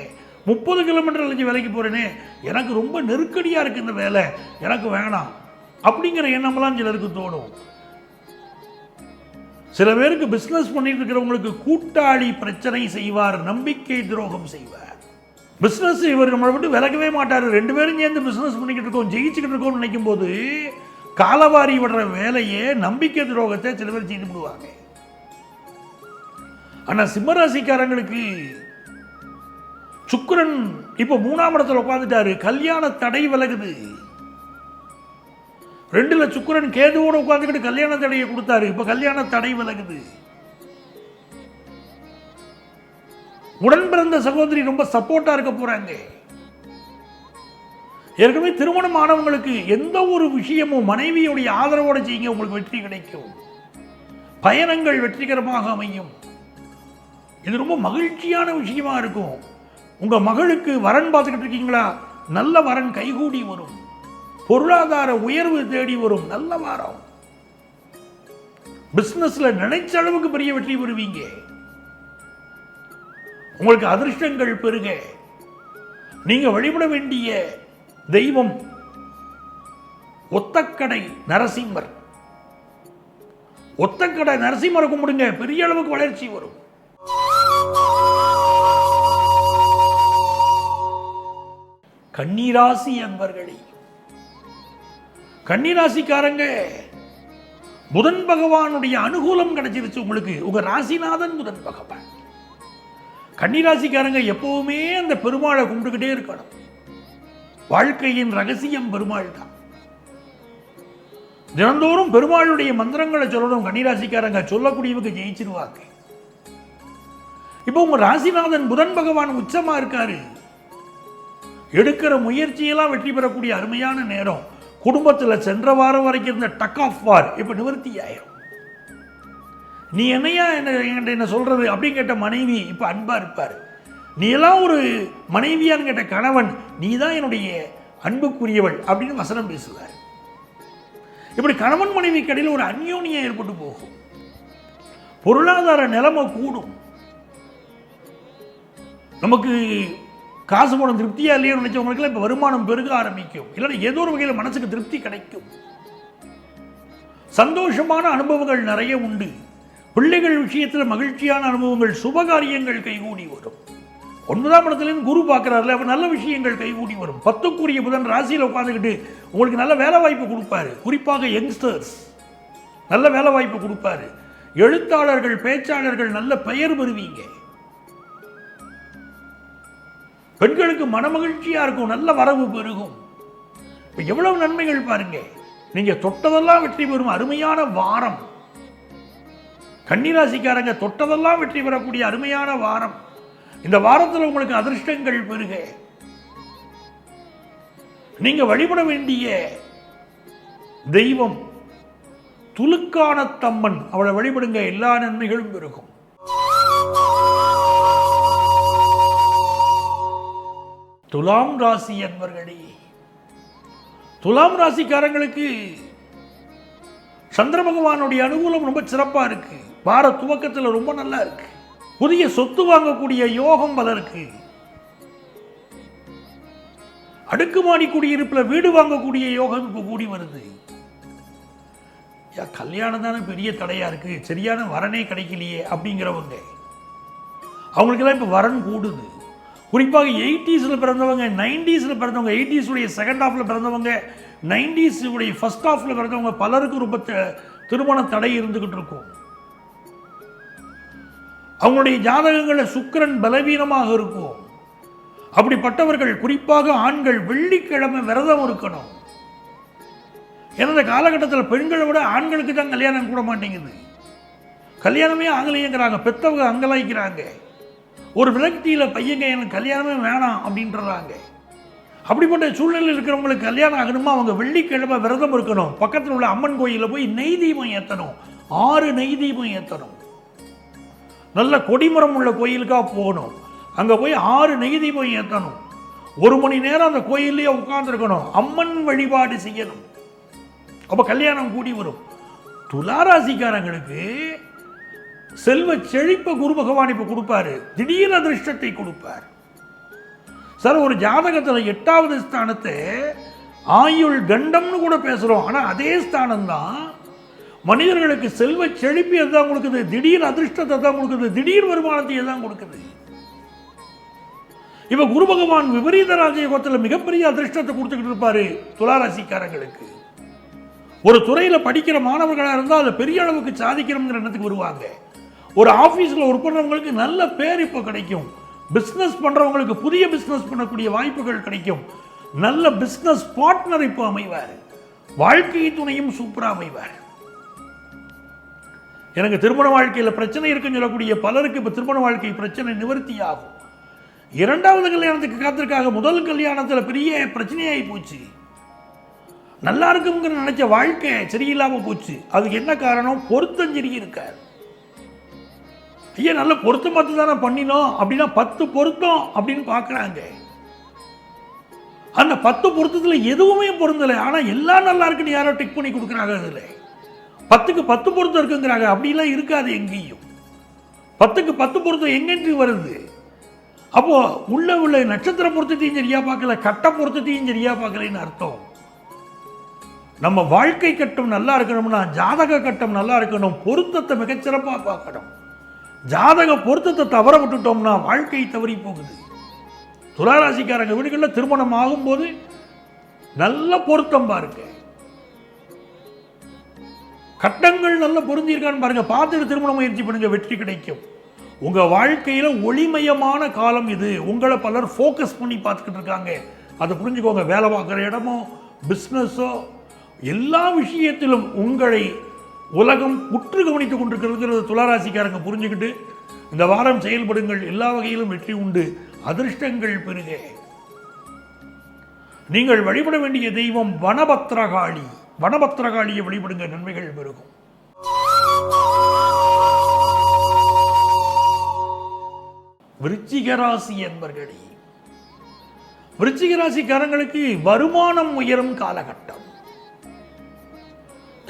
30 கிலோமீட்டர் அலைஞ்சு வேலைக்கு போறேனே, எனக்கு ரொம்ப நெருக்கடியா இருக்கு இந்த வேலை, எனக்கு வேணாம் அப்படிங்கிற எண்ணமெல்லாம் சிலருக்கு தோணும். சில பேருக்கு பிசினஸ் பண்ணிட்டு இருக்கிறவங்களுக்கு கூட்டாளி பிரச்சனை செய்வார், நம்பிக்கை துரோகம் செய்வார். பிசினஸ் இவர் நம்மளை விட்டு விலகவே மாட்டார். 2 பேரும் சேர்ந்து பிசினஸ் பண்ணிக்கிட்டு இருக்கோம், ஜெயிச்சுக்கிட்டு இருக்கோம் நினைக்கும் போது காலவாரி விடுற வேலையே நம்பிக்கை துரோகத்தை சில பேர் செய்து விடுவாங்க. ஆனா சிம்மராசிக்காரங்களுக்கு சுக்கிரன் இப்ப 3ஆம் இடத்துல உட்கார்ந்துட்டாரு. கல்யாண தடை விலகுது. 2ல சுக்கிரன் கேதுவோட உட்கார்ந்துக்கிட்டு கல்யாண தடையை கொடுத்தாரு. இப்ப கல்யாண தடை விலகுது. உடன் பிறந்த சகோதரி ரொம்ப சப்போர்ட்டா இருக்க போறாங்க. ஏற்கனவே திருமணம் ஆனவங்களுக்கு எந்த ஒரு விஷயமும் மனைவியுடைய ஆதரவோட செய்யுங்க, உங்களுக்கு வெற்றி கிடைக்கும். பயணங்கள் வெற்றிகரமாக அமையும். இது ரொம்ப மகிழ்ச்சியான விஷயமா இருக்கும். உங்க மகளுக்கு வரன் பார்த்துக்கிட்டு இருக்கீங்களா? நல்ல வரன் கைகூடி வரும். பொருளாதார உயர்வு தேடி வரும். நல்ல வாரம். பிசினஸ்ல நினைச்ச அளவுக்கு பெரிய வெற்றி பெறுவீங்க. உங்களுக்கு அதிர்ஷ்டங்கள் பெருக நீங்க வழிபட வேண்டிய தெய்வம் ஒத்தக்கடை நரசிம்மர். ஒத்தக்கடை நரசிம்மரை கும்பிடுங்க, பெரிய அளவுக்கு வளர்ச்சி வரும். கன்னிராசி அன்பர்களே, கன்னிராசிக்காரங்க புதன் பகவானுடைய அனுகூலம் கிடைச்சிருச்சு உங்களுக்கு. உங்க ராசிநாதன் புதன் பகவான். கன்னிராசிக்காரங்க எப்பவுமே அந்த பெருமாளை கும்பிட்டுக்கிட்டே இருக்கணும். வாழ்க்கையின் ரகசியம் பெருமாள் தான். தினந்தோறும் பெருமாளுடைய மந்திரங்களை சொல்லணும். கன்னிராசிக்காரங்க சொல்லக்கூடியவங்க ஜெயிச்சிருவாங்க. இப்போ உங்க ராசிநாதன் புதன் பகவான் உச்சமா இருக்காரு. எடுக்கிற முயற்சியெல்லாம் வெற்றி பெறக்கூடிய அருமையான நேரம். குடும்பத்தில் சென்ற வாரம் வரைக்கும் இருந்த டக் ஆஃப் வார் இப்ப நிவர்த்தி ஆயிரும். நீ என்னையா என்ன சொல்றது அப்படின்னு கேட்ட மனைவி இப்ப அன்பா இருப்பாரு. நீ எல்லாம் ஒரு மனைவியான்னு கேட்ட கணவன், நீ தான் என்னுடைய அன்புக்குரியவள் அப்படின்னு வசனம் பேசுவார். இப்படி கணவன் மனைவி கடையில் ஒரு அந்யோன்யம் ஏற்பட்டு போகும். பொருளாதார நிலைமை கூடும். நமக்கு காசு பணம் திருப்தியா இல்லையோ நினைச்சவங்களுக்கு இப்ப வருமானம் பெருக ஆரம்பிக்கும். இல்லைன்னா ஏதோ ஒரு வகையில் மனசுக்கு திருப்தி கிடைக்கும். சந்தோஷமான அனுபவங்கள் நிறைய உண்டு. பிள்ளைகள் விஷயத்தில் மகிழ்ச்சியான அனுபவங்கள், சுபகாரியங்கள் கைகூடி வரும். 9ஆம் இடத்துலேருந்து குரு பார்க்கிறாருல, அப்ப நல்ல விஷயங்கள் கைகூடி வரும். 10க்குரிய புதன் ராசியில் உட்காந்துக்கிட்டு உங்களுக்கு நல்ல வேலை வாய்ப்பு கொடுப்பாரு. குறிப்பாக யங்ஸ்டர்ஸ் நல்ல வேலை வாய்ப்பு கொடுப்பாரு. எழுத்தாளர்கள், பேச்சாளர்கள் நல்ல பெயர் பெறுவீங்க. பெண்களுக்கு மனமகிழ்ச்சியா இருக்கும், நல்ல வரவு பெருகும். எவ்வளவு நன்மைகள் பாருங்க. நீங்க தொட்டதெல்லாம் வெற்றி பெறும் அருமையான வாரம். கன்னிராசிக்காரங்க தொட்டதெல்லாம் வெற்றி பெறக்கூடிய அருமையான வாரம். இந்த வாரத்தில் உங்களுக்கு அதிர்ஷ்டங்கள் பெருக. நீங்க வழிபட வேண்டிய தெய்வம் துலுக்கானத்தம்மன். அவளை வழிபடுங்க, எல்லா நன்மைகளும் பெருகும். துலாம் ராசி அன்பர்களே, துலாம் ராசிக்காரங்களுக்கு சந்திர பகவானுடைய அனுகூலம் ரொம்ப சிறப்பா இருக்கு. வார துவக்கத்தில் ரொம்ப நல்லா இருக்கு. புதிய சொத்து வாங்கக்கூடிய யோகம் பலருக்கு. அடுக்குமாடி குடியிருப்புல வீடு வாங்கக்கூடிய யோகம் இப்ப கூடி வருது. கல்யாணம் தானே பெரிய தடையா இருக்கு, சரியான வரனே கிடைக்கலையே அப்படிங்கிறவங்க, அவங்களுக்கெல்லாம் இப்ப வரன் கூடுது. குறிப்பாக 80s பிறந்தவங்க, 90s பிறந்தவங்க, 80s செகண்ட் ஹாஃப்ல பிறந்தவங்க, 90s ஃபர்ஸ்ட் ஹாஃப்ல பிறந்தவங்க பலருக்கு ரொம்ப திருமண தடை இருந்துகிட்டு இருக்கும். அவங்களுடைய ஜாதகங்களில் சுக்கிரன் பலவீனமாக இருக்கும். அப்படிப்பட்டவர்கள், குறிப்பாக ஆண்கள், வெள்ளிக்கிழமை விரதம் இருக்கணும். ஏன்னா இந்த காலகட்டத்தில் பெண்களை விட ஆண்களுக்கு தான் கல்யாணம் கூட மாட்டேங்குது. கல்யாணமே ஆகலையேங்கிறாங்க, பெத்தவங்க அங்கலாய்க்கிறாங்க. ஒரு விரக்தியில் பையங்க எனக்கு கல்யாணமே வேணாம் அப்படின்றாங்க. அப்படிப்பட்ட சூழ்நிலையில் இருக்கிறவங்களுக்கு கல்யாணம் ஆகணுமா, அவங்க வெள்ளிக்கிழமை விரதம் இருக்கணும். பக்கத்தில் உள்ள அம்மன் கோயிலில் போய் நெய் தீபம் ஏற்றணும். 6 நெய் தீபம் ஏற்றணும். நல்ல கொடிமரம் உள்ள கோயிலுக்காக போகணும். அங்கே போய் 6 நெய் தீபம் ஏற்றணும். 1 மணி நேரம் அந்த கோயிலே உட்கார்ந்துருக்கணும். அம்மன் வழிபாடு செய்யணும். அப்போ கல்யாணம் கூடி வரும். துளாராசிக்காரங்களுக்கு செல்வ செழிப்ப குரு பகவான் இப்ப கொடுப்பாரு. திடீர் அதிர்ஷ்டத்தை கொடுப்பார். சார், ஒரு ஜாதகத்தில் 8வது ஸ்தானத்தை ஆயுள் கண்டம்னு கூட பேசுறோம். ஆனா அதே ஸ்தானம் தான் மனிதர்களுக்கு செல்வ செழிப்பு எதான் கொடுக்குது, திடீர் அதிர்ஷ்டத்தை தான் கொடுக்குது, திடீர் வருமானத்தை தான் கொடுக்குது. இப்ப குரு பகவான் விபரீத ராஜயோகத்தில் மிகப்பெரிய அதிர்ஷ்டத்தை கொடுத்துக்கிட்டு இருப்பாரு துளாராசிக்காரங்களுக்கு. ஒரு துறையில படிக்கிற மாணவர்களாக இருந்தால் அதை பெரிய அளவுக்கு சாதிக்கணுங்கிற எண்ணத்துக்கு வருவாங்க. ஒரு ஆபீஸ்ல ஒர்க் பண்றவங்களுக்கு நல்ல பேர் இப்போ கிடைக்கும். பிசினஸ் பண்றவங்களுக்கு புதிய பிசினஸ் பண்ணக்கூடிய வாய்ப்புகள் கிடைக்கும். நல்ல பிசினஸ் பார்ட்னர் இப்போ அமைவார். வாழ்க்கை துணையும் சூப்பரா அமைவார். எனக்கு திருமண வாழ்க்கையில் பிரச்சனை இருக்குன்னு சொல்லக்கூடிய பலருக்கு இப்போ திருமண வாழ்க்கை பிரச்சனை நிவர்த்தி ஆகும். 2வது கல்யாணத்துக்கு காத்திருக்காங்க. முதல் கல்யாணத்தில் பெரிய பிரச்சனையாகி போச்சு. நல்லா இருக்குங்கிற நினைச்ச வாழ்க்கை சரியில்லாமல் போச்சு. அதுக்கு என்ன காரணம்? பொருத்தம் சரி இருக்கார். ஐயா, நல்ல பொருத்தம் பார்த்து தானே பண்ணினோம் அப்படின்னா 10 பொருத்தம் அப்படின்னு பார்க்குறாங்க. அந்த 10 பொருத்தத்தில் எதுவுமே பொருந்தலை. ஆனால் எல்லாம் நல்லா இருக்குன்னு யாரோ டிக் பண்ணி கொடுக்குறாங்க. அதில் 10க்கு 10 பொருத்தம் இருக்குங்கிறாங்க. அப்படிலாம் இருக்காது எங்கேயும். 10க்கு 10 பொருத்தம் எங்கென்று வருது? அப்போ உள்ள நட்சத்திர பொருத்தத்தையும் சரியா பார்க்கல, கட்ட பொருத்தத்தையும் சரியா பார்க்கலன்னு அர்த்தம். நம்ம வாழ்க்கை கட்டம் நல்லா இருக்கணும்னா ஜாதக கட்டம் நல்லா இருக்கணும், பொருத்தத்தை மிகச்சிறப்பாக பார்க்கணும். ஜாதக பொருத்தத்தை தவற விட்டுட்டோம்னா வாழ்க்கை தவறி போகுது. துளாராசிக்காரங்க வீடுகளில் திருமணம் ஆகும்போது நல்ல பொருத்தம் பாருங்க, கட்டங்கள் நல்ல பொருந்திருக்கான்னு பாருங்க, பார்த்துட்டு திருமண முயற்சி பண்ணுங்க, வெற்றி கிடைக்கும். உங்க வாழ்க்கையில ஒளிமயமான காலம் இது. உங்களை பலர் ஃபோக்கஸ் பண்ணி பார்த்துக்கிட்டு இருக்காங்க, அதை புரிஞ்சுக்கோங்க. வேலை பார்க்குற இடமோ பிஸ்னஸோ எல்லா விஷயத்திலும் உங்களை உலகம் உற்று கவனித்துக் கொண்டிருக்கிறது. துளாராசிக்காரங்க புரிஞ்சுக்கிட்டு இந்த வாரம் செயல்படுங்கள், எல்லா வகையிலும் வெற்றி உண்டு, அதிர்ஷ்டங்கள் பெருக. நீங்கள் வழிபட வேண்டிய தெய்வம் வனபத்ரகாளி. வனபத்ரகாளியை வழிபடுங்க, நன்மைகள் பெருகும். விருச்சிக ராசி என்பர்களே, விருச்சிக ராசிக்காரங்களுக்கு வருமானம் உயரும் காலகட்டம்.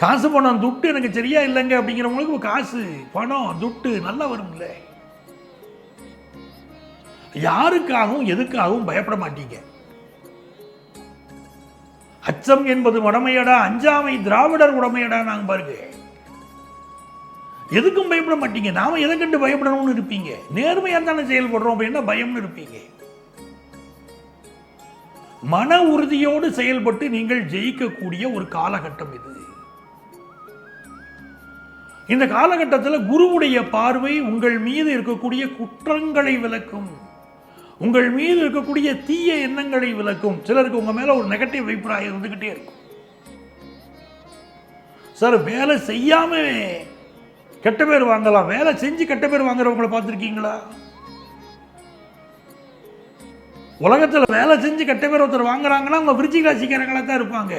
காசு பணம் துட்டு எனக்கு சரியா இல்லைங்க அப்படிங்கிறவங்களுக்கு காசு பணம் துட்டு நல்லா வரும்ல. யாருக்காகவும் எதுக்காகவும் பயப்பட மாட்டீங்க. அச்சம் என்பது உடமையடா, அஞ்சாமை திராவிடர் உடமையடா. நாங்க பாருங்க, எதுக்கும் பயப்பட மாட்டீங்க. நாம எதை கண்டு பயப்படணும்னு இருப்பீங்க. நேர்மையா தானே செயல்படுறோம் அப்படின்னா பயம்னு இருப்பீங்க. மன உறுதியோடு செயல்பட்டு நீங்கள் ஜெயிக்கக்கூடிய ஒரு காலகட்டம் இது. இந்த காலகட்டத்தில் குருவுடைய பார்வை உங்கள் மீது இருக்கக்கூடிய குற்றங்களை விளக்கும், உங்கள் மீது இருக்கக்கூடிய தீய எண்ணங்களை விளக்கும். சிலருக்கு உங்க மேல ஒரு நெகட்டிவ் அபிப்பிராயம் இருந்துகிட்டே இருக்கும். சார் வேலை செய்யாம கெட்ட பேர் வாங்கலாம், வேலை செஞ்சு கெட்ட பேர் வாங்குறவங்களை பார்த்துருக்கீங்களா? உலகத்தில் வேலை செஞ்சு கெட்ட பேர் ஒருத்தர் வாங்குறாங்கன்னா அவங்க விருச்சிக ராசிக்காரங்களாக தான் இருப்பாங்க.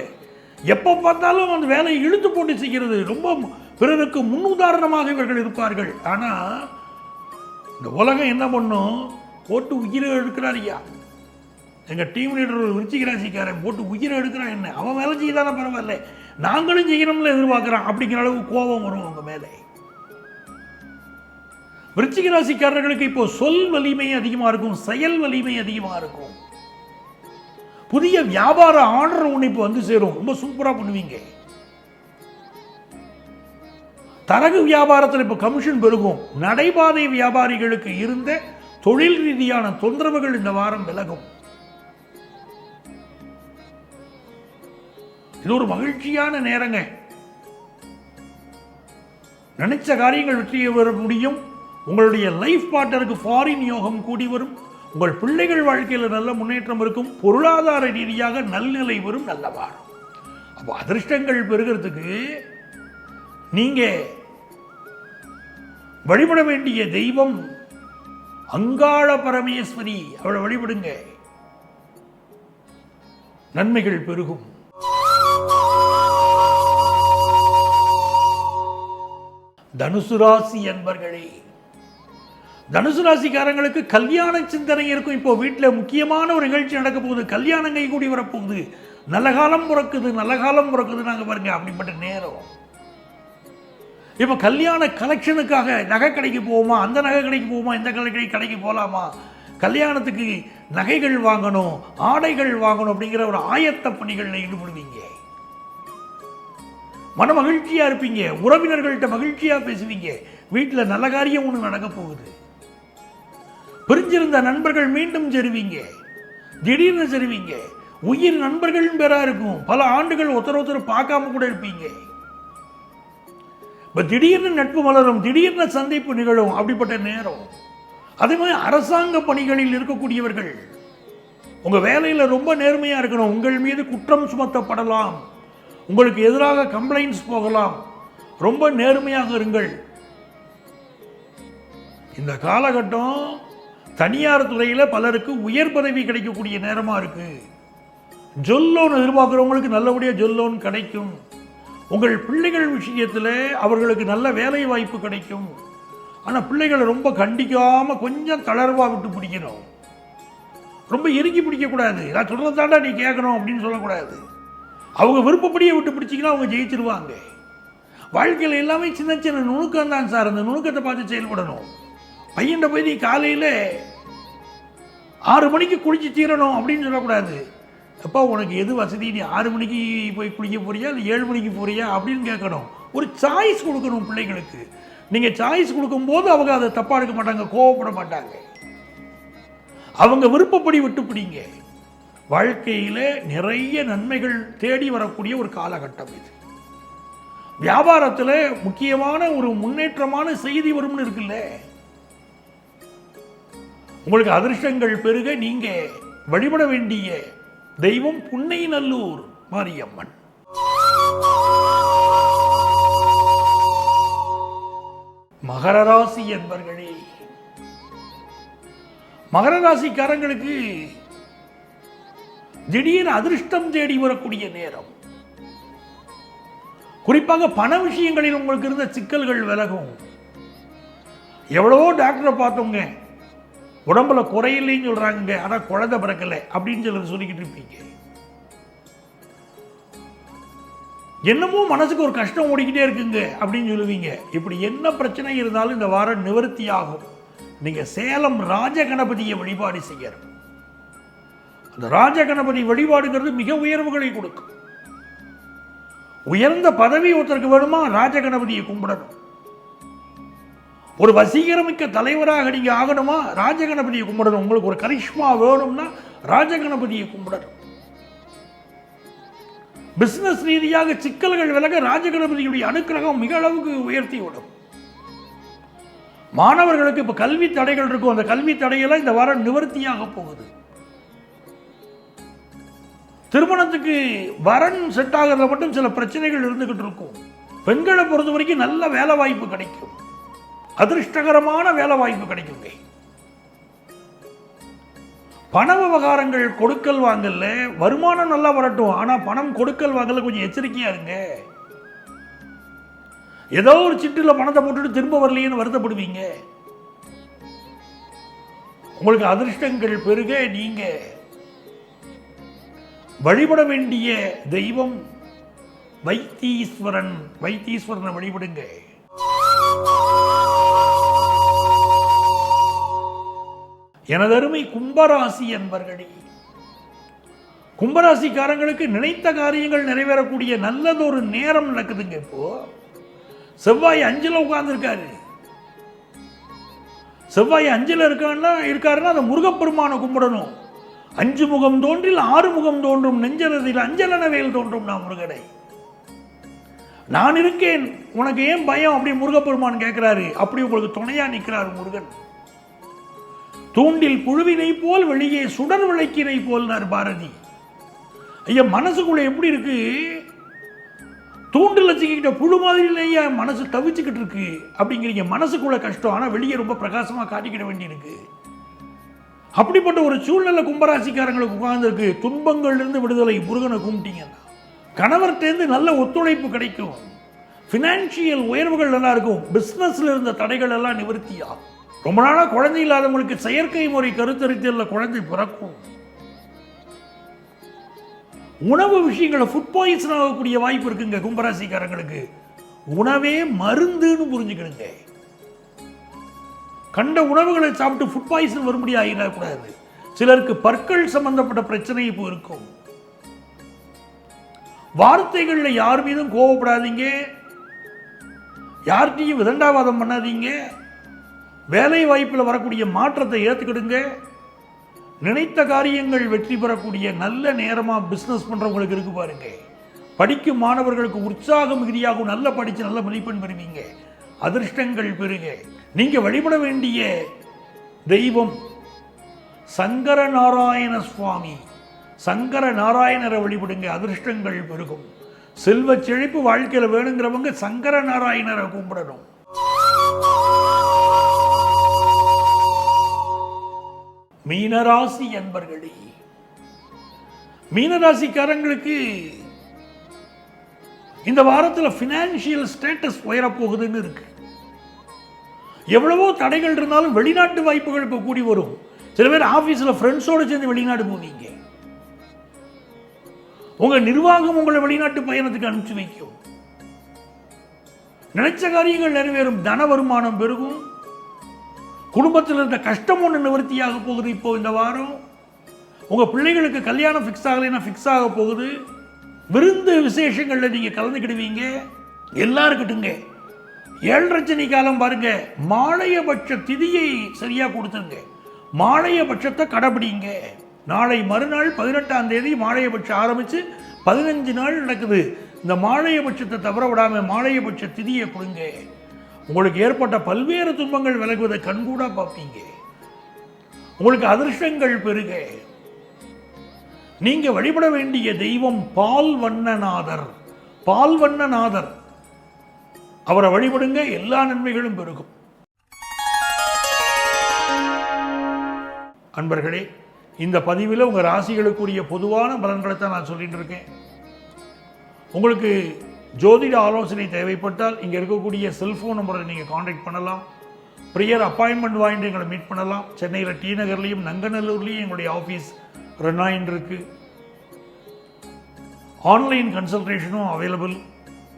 எப்போ பார்த்தாலும் அந்த வேலையை இழுத்து போட்டு செய்கிறது, ரொம்ப பிறருக்கு முன்னுதாரணமாக இவர்கள் இருப்பார்கள். ஆனால் இந்த உலகம் என்ன பண்ணும், போட்டு உயிரை எடுக்கிறார். ஐயா, எங்கள் டீம் லீடர் ஒரு விருச்சிக ராசிக்காரன் போட்டு உயிரை எடுக்கிறான். என்ன அவன் வேலை செய்யதானே பரவாயில்ல, நாங்களும் செய்யணும்னு எதிர்பார்க்குறான் அப்படிங்கிற அளவுக்கு கோபம் வரும் அவங்க மேலே. விருச்சிக ராசிக்காரர்களுக்கு இப்போ சொல் வலிமை அதிகமாக இருக்கும், செயல் வலிமை அதிகமாக இருக்கும். புதிய வியாபார ஆர்டர் ஒன்று இப்போ வந்து சேரும், ரொம்ப சூப்பராக பண்ணுவீங்க. தரகு வியாபாரத்தில் இப்போ கமிஷன் பெருகும். நடைபாதை வியாபாரிகளுக்கு இருந்த தொழில் ரீதியான தொந்தரவுகள் இந்த வாரம் விலகும். இது ஒரு மகிழ்ச்சியான நேரங்க. நினைச்ச காரியங்கள் வெற்றியை வர முடியும். உங்களுடைய லைஃப் பார்ட்னருக்கு ஃபாரின் யோகம் கூடி வரும். உங்கள் பிள்ளைகள் வாழ்க்கையில் நல்ல முன்னேற்றம் இருக்கும். பொருளாதார ரீதியாக நல்நிலை வரும். நல்ல வாரம். அப்போ அதிர்ஷ்டங்கள் பெறுகிறதுக்கு நீங்க வழிபட வேண்டிய தெய்வம் அங்காள பரமேஸ்வரி, அவளை வழிபடுங்க, நன்மைகள் பெருகும். தனுசு ராசி என்பர்களே, தனுசு ராசிக்காரங்களுக்கு கல்யாண சிந்தனை இருக்கும். இப்போ வீட்டில் முக்கியமான ஒரு நிகழ்ச்சி நடக்க போகுது, கல்யாணம் கை கூடி வரப்போகுது, நல்ல காலம் பிறக்குது, நல்ல காலம் பிறக்குது. நாங்கள் பாருங்க அப்படிப்பட்ட நேரம். இப்போ கல்யாண கலெக்ஷனுக்காக நகை கடைக்கு போவோமா, அந்த நகை கடைக்கு போவோமா, இந்த கடைக்கு போகலாமா, கல்யாணத்துக்கு நகைகள் வாங்கணும், ஆடைகள் வாங்கணும் அப்படிங்கிற ஒரு ஆயத்த பணிகளில் ஈடுபடுவீங்க. மன மகிழ்ச்சியாக இருப்பீங்க, உறவினர்கள்ட்ட மகிழ்ச்சியாக பேசுவீங்க. வீட்டில் நல்ல காரியம் ஒன்று நடக்க போகுது. பிரிஞ்சிருந்த நண்பர்கள் மீண்டும் சேருவீங்க, திடீர்னு சேருவீங்க. உயிர் நண்பர்கள் பேரா இருக்கும். பல ஆண்டுகள் ஒருத்தர் பார்க்காம கூட இருப்பீங்க. இப்போ திடீர்னு நட்பு மலரும், திடீர்னு சந்திப்பு நிகழும். அப்படிப்பட்ட நேரம். அதே மாதிரி அரசாங்க பணிகளில் இருக்கக்கூடியவர்கள் உங்க வேலையில் ரொம்ப நேர்மையா இருக்கணும். உங்கள் மீது குற்றம் சுமத்தப்படலாம், உங்களுக்கு எதிராக கம்ப்ளைண்ட்ஸ் போகலாம். ரொம்ப நேர்மையாக இருங்கள். இந்த காலகட்டம் தனியார் துறையில் பலருக்கு உயர் பதவி கிடைக்கக்கூடிய நேரமாக இருக்கு. ஜொல்லோன் எதிர்பார்க்குறவங்களுக்கு நல்லபடியாக ஜொல்லோன் கிடைக்கும். உங்கள் பிள்ளைகள் விஷயத்தில் அவர்களுக்கு நல்ல வேலை வாய்ப்பு கிடைக்கும். ஆனால் பிள்ளைகளை ரொம்ப கண்டிக்காமல் கொஞ்சம் தளர்வாக விட்டு பிடிக்கணும். ரொம்ப இறுக்கி பிடிக்கக்கூடாது. நான் சொல்கிறதாண்டா நீ கேட்கணும் அப்படின்னு சொல்லக்கூடாது. அவங்க விருப்பப்படியே விட்டு பிடிச்சிங்கன்னா அவங்க ஜெயிச்சிருவாங்க. வாழ்க்கையில் எல்லாமே சின்ன சின்ன நுணுக்கம் தான் சார். அந்த நுணுக்கத்தை பார்த்து செயல்படணும். பையன்கிட்ட போய் நீ காலையில் 6 மணிக்கு குளிச்சு தீரணும் அப்படின்னு சொல்லக்கூடாது. அப்பா உனக்கு எது வசதி, நீ 6 மணிக்கு போய் குளிக்க போறியா இல்லை 7 மணிக்கு போறியா அப்படின்னு கேட்கணும். ஒரு சாய்ஸ் கொடுக்கணும் பிள்ளைகளுக்கு. நீங்கள் சாய்ஸ் கொடுக்கும்போது அவங்க அதை தப்பாக எடுக்க மாட்டாங்க, கோவப்பட மாட்டாங்க. அவங்க விருப்பப்படி விட்டு பிடிங்க. வாழ்க்கையில் நிறைய நன்மைகள் தேடி வரக்கூடிய ஒரு காலகட்டம் இது. வியாபாரத்தில் முக்கியமான ஒரு முன்னேற்றமான செய்தி வரும்னு இருக்குல்ல. உங்களுக்கு அதிர்ஷ்டங்கள் பெருக நீங்க வழிபட வேண்டிய தெய்வம் புன்னைநல்லூர் மாரியம்மன். மகர ராசி என்பர்களே, மகர ராசிக்காரங்களுக்கு திடீர் அதிர்ஷ்டம் தேடி வரக்கூடிய நேரம். குறிப்பாக பண விஷயங்களில் உங்களுக்கு இருந்த சிக்கல்கள் விலகும். எவ்வளவோ டாக்டரை பார்த்தோங்க, உடம்புல குறையில்லைன்னு சொல்றாங்க, ஆனா குழந்தை பிறக்கலை அப்படின்னு சொல்லிக்கிட்டு இருப்பீங்க. என்னமோ மனசுக்கு ஒரு கஷ்டம் ஓடிக்கிட்டே இருக்குங்க அப்படின்னு சொல்லுவீங்க. இப்படி என்ன பிரச்சனை இருந்தாலும் இந்த வாரம் நிவர்த்தி ஆகும். நீங்க சேலம் ராஜ கணபதியை வழிபாடு செய்யணும். அந்த ராஜ கணபதி வழிபாடுங்கிறது மிக உயர்வுகளை கொடுக்கும். உயர்ந்த பதவி ஒருத்தருக்கு வேணுமா, ராஜ கணபதியை கும்பிடணும். ஒரு வசீகரமிக்க தலைவராக நீங்க ஆகணுமா, ராஜ கணபதியை கும்பிடணும். உங்களுக்கு ஒரு கரிஷ்மா வேணும்னா ராஜ கணபதியை கும்பிடணும். பிசினஸ் ரீதியாக சிக்கல்கள் விலக ராஜ கணபதியுடைய அனுக்கிரகம் மிக அளவுக்கு உயர்த்தி விடும். மாணவர்களுக்கு இப்ப கல்வி தடைகள் இருக்கும், அந்த கல்வி தடையெல்லாம் இந்த வாரம் நிவர்த்தியாக போகுது. திருமணத்துக்கு வரன் செட் ஆகிறத மட்டும் சில பிரச்சனைகள் இருந்துகிட்டு இருக்கும். பெண்களை பொறுத்த வரைக்கும் நல்ல வேலை வாய்ப்பு கிடைக்கும், அதிர்ஷ்டகரமான வேலை வாய்ப்பு கிடைக்குங்க. பண விவகாரங்கள் கொடுக்கல் வாங்கல, வருமானம் நல்லா வரட்டும், ஆனா பணம் கொடுக்கல் வாங்கல கொஞ்சம் எச்சரிக்கையா இருங்க. ஏதோ ஒரு சிட்டில் பணத்தை போட்டுட்டு திரும்ப வரலையேன்னு வருத்தப்படுவீங்க. உங்களுக்கு அதிர்ஷ்டங்கள் பெருக நீங்க வழிபட வேண்டிய தெய்வம் வைத்தீஸ்வரன். வைத்தீஸ்வரனை வழிபடுங்க. எனதருமை கும்பராசி என்பர்களே, கும்பராசிக்காரங்களுக்கு நினைத்த காரியங்கள் நிறைவேறக்கூடிய நல்லதொரு நேரம் நடக்குதுங்க. இப்போ செவ்வாய் 5ல் உட்கார்ந்துருக்காரு. செவ்வாய் 5ல் இருக்காருன்னா அந்த முருகப்பெருமானை கும்பிடணும். 5 முகம் தோன்றில் 6 முகம் தோன்றும், நெஞ்சரதில் அஞ்சலன வேல் தோன்றும் நான் முருகனை. நான் இருக்கேன், உனக்கு ஏன் பயம் அப்படி முருகப்பெருமான் கேட்கிறாரு. அப்படி உங்களுக்கு துணையா நிற்கிறார் முருகன். தூண்டில் புழுவினை போல் வெளியே சுடர் விளக்கினை போல்னார் பாரதி. ஐயா, மனசுக்குள்ள எப்படி இருக்கு, தூண்டில் வச்சுக்கிட்ட புழு மாதிரிலேயே மனசு தவிச்சுக்கிட்டு இருக்கு அப்படிங்கிறீங்க. மனசுக்குள்ள கஷ்டம், ஆனா வெளியே ரொம்ப பிரகாசமா காட்டிக்கிட வேண்டி இருக்கு. அப்படிப்பட்ட ஒரு சூழ்நிலை கும்பராசிக்காரங்களுக்கு உட்கார்ந்துருக்கு. துன்பங்கள் இருந்து விடுதலை, முருகனை கும்பிட்டீங்கன்னா கணவர்கிட்டேருந்து நல்ல ஒத்துழைப்பு கிடைக்கும். பினான்சியல் உயர்வுகள் நல்லா இருக்கும். பிசினஸ்ல இருந்த தடைகள் எல்லாம் நிவர்த்தியாகும். ரொம்ப நாளா குழந்தை இல்லாதவங்களுக்கு செயற்கை முறை கருத்தரித்தல்ல குழந்தை பிறக்கும். உணவு விஷயங்களை ஃபுட் பாய்சன் ஆகக்கூடிய வாய்ப்பு இருக்குங்க கும்பராசிக்காரங்களுக்கு. உணவே மருந்துன்னு புரிஞ்சுக்கணுங்க. கண்ட உணவுகளை சாப்பிட்டு ஃபுட் பாய்சன் வரும்படி ஆகிடக்கூடாது. சிலருக்கு பற்கள் சம்பந்தப்பட்ட பிரச்சனை இப்போ இருக்கும். வார்த்தைகளில் யார் மீதும் கோவப்படாதீங்க, யார்கிட்டையும் விதண்டாவாதம் பண்ணாதீங்க. வேலை வாய்ப்பில் வரக்கூடிய மாற்றத்தை ஏற்றுக்கிடுங்க. நினைத்த காரியங்கள் வெற்றி பெறக்கூடிய நல்ல நேரமாக பிஸ்னஸ் பண்ணுறவங்களுக்கு இருக்கு பாருங்க. படிக்கும் மாணவர்களுக்கு உற்சாகம் மிகுதியாகும். நல்ல படித்து நல்ல மதிப்பெண் பெறுவீங்க. அதிர்ஷ்டங்கள் பெறுங்க. நீங்கள் வழிபட வேண்டிய தெய்வம் சங்கர நாராயண சுவாமி. சங்கர நாராயணரை வழிபடுங்க, அதிர்ஷ்டங்கள் பெருகும். செல்வ செழிப்பு வாழ்க்கையில் வேணுங்கிறவங்க சங்கர நாராயணரை கும்பிடணும். மீனராசி என்பர்களே, மீனராசிக்காரங்களுக்கு இந்த வாரத்தில் பினான்சியல் ஸ்டேட்டஸ் உயரப்போகுதுன்னு இருக்கு. எவ்வளவோ தடைகள் இருந்தாலும் வெளிநாட்டு வாய்ப்புகள் இப்போ கூடி வரும். சில பேர் ஆபீஸ்ல ஃப்ரெண்ட்ஸோடு சேர்ந்து வெளிநாடு போவீங்க. உங்க நிர்வாகம் உங்களை வெளிநாட்டு பயணத்துக்கு அனுப்பிச்சு வைக்கும். நினைச்ச காரியங்கள் நிறைவேறும். தன வருமானம் பெருகும். குடும்பத்தில் இருந்த கஷ்டம் ஒன்று நிவர்த்தியாக போகுது இப்போ இந்த வாரம். உங்கள் பிள்ளைகளுக்கு கல்யாணம் ஃபிக்ஸ் ஆகலைன்னா ஃபிக்ஸ் ஆக போகுது. விருந்து விசேஷங்களில் நீங்கள் கலந்துக்கிடுவீங்க. எல்லாம் இருக்கட்டுங்க. 7 காலம் பாருங்க. மாலையபட்ச திதியை சரியாக கொடுத்துருங்க. மாலையபட்சத்தை கடைபிடிங்க. நாளை மறுநாள் 18ஆம் தேதி மாலையபட்சம் ஆரம்பித்து 15 நாள் நடக்குது. இந்த மாலையபட்சத்தை தவற விடாமல் மாலையபட்ச திதியை கொடுங்க. உங்களுக்கு ஏற்பட்ட பல்வேறு துன்பங்கள் விலகுவதை கண்கூடா பார்ப்பீங்க. உங்களுக்கு அதிர்ஷ்டங்கள் பெருக. நீங்க வழிபட வேண்டிய தெய்வம் பால்வண்ணநாதர். பால்வண்ணநாதர் அவரை வழிபடுங்க, எல்லா நன்மைகளும் பெருகும். அன்பர்களே, இந்த பதிவில் உங்கள் ராசிகளுக்குரிய பொதுவான பலன்களை தான் நான் சொல்லிட்டு இருக்கேன். உங்களுக்கு ஜோதிட ஆலோசனை தேவைப்பட்டால் இங்கே இருக்கக்கூடிய செல்ஃபோன் நம்பரை நீங்கள் காண்டாக்ட் பண்ணலாம். ப்ரியர் அப்பாயின்மெண்ட் வாங்கிட்டு எங்களை மீட் பண்ணலாம். சென்னையில் டி நகர்லேயும் நங்கநல்லூர்லேயும் எங்களுடைய ஆஃபீஸ் ரன் ஆகிட்டு இருக்கு. ஆன்லைன் கன்சல்டேஷனும் அவைலபிள்.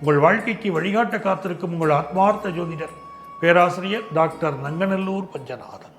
உங்கள் வாழ்க்கைக்கு வழிகாட்ட காத்திருக்கும் உங்கள் ஆத்மார்த்த ஜோதிடர் பேராசிரியர் டாக்டர் நங்கநல்லூர் பஞ்சநாதன்.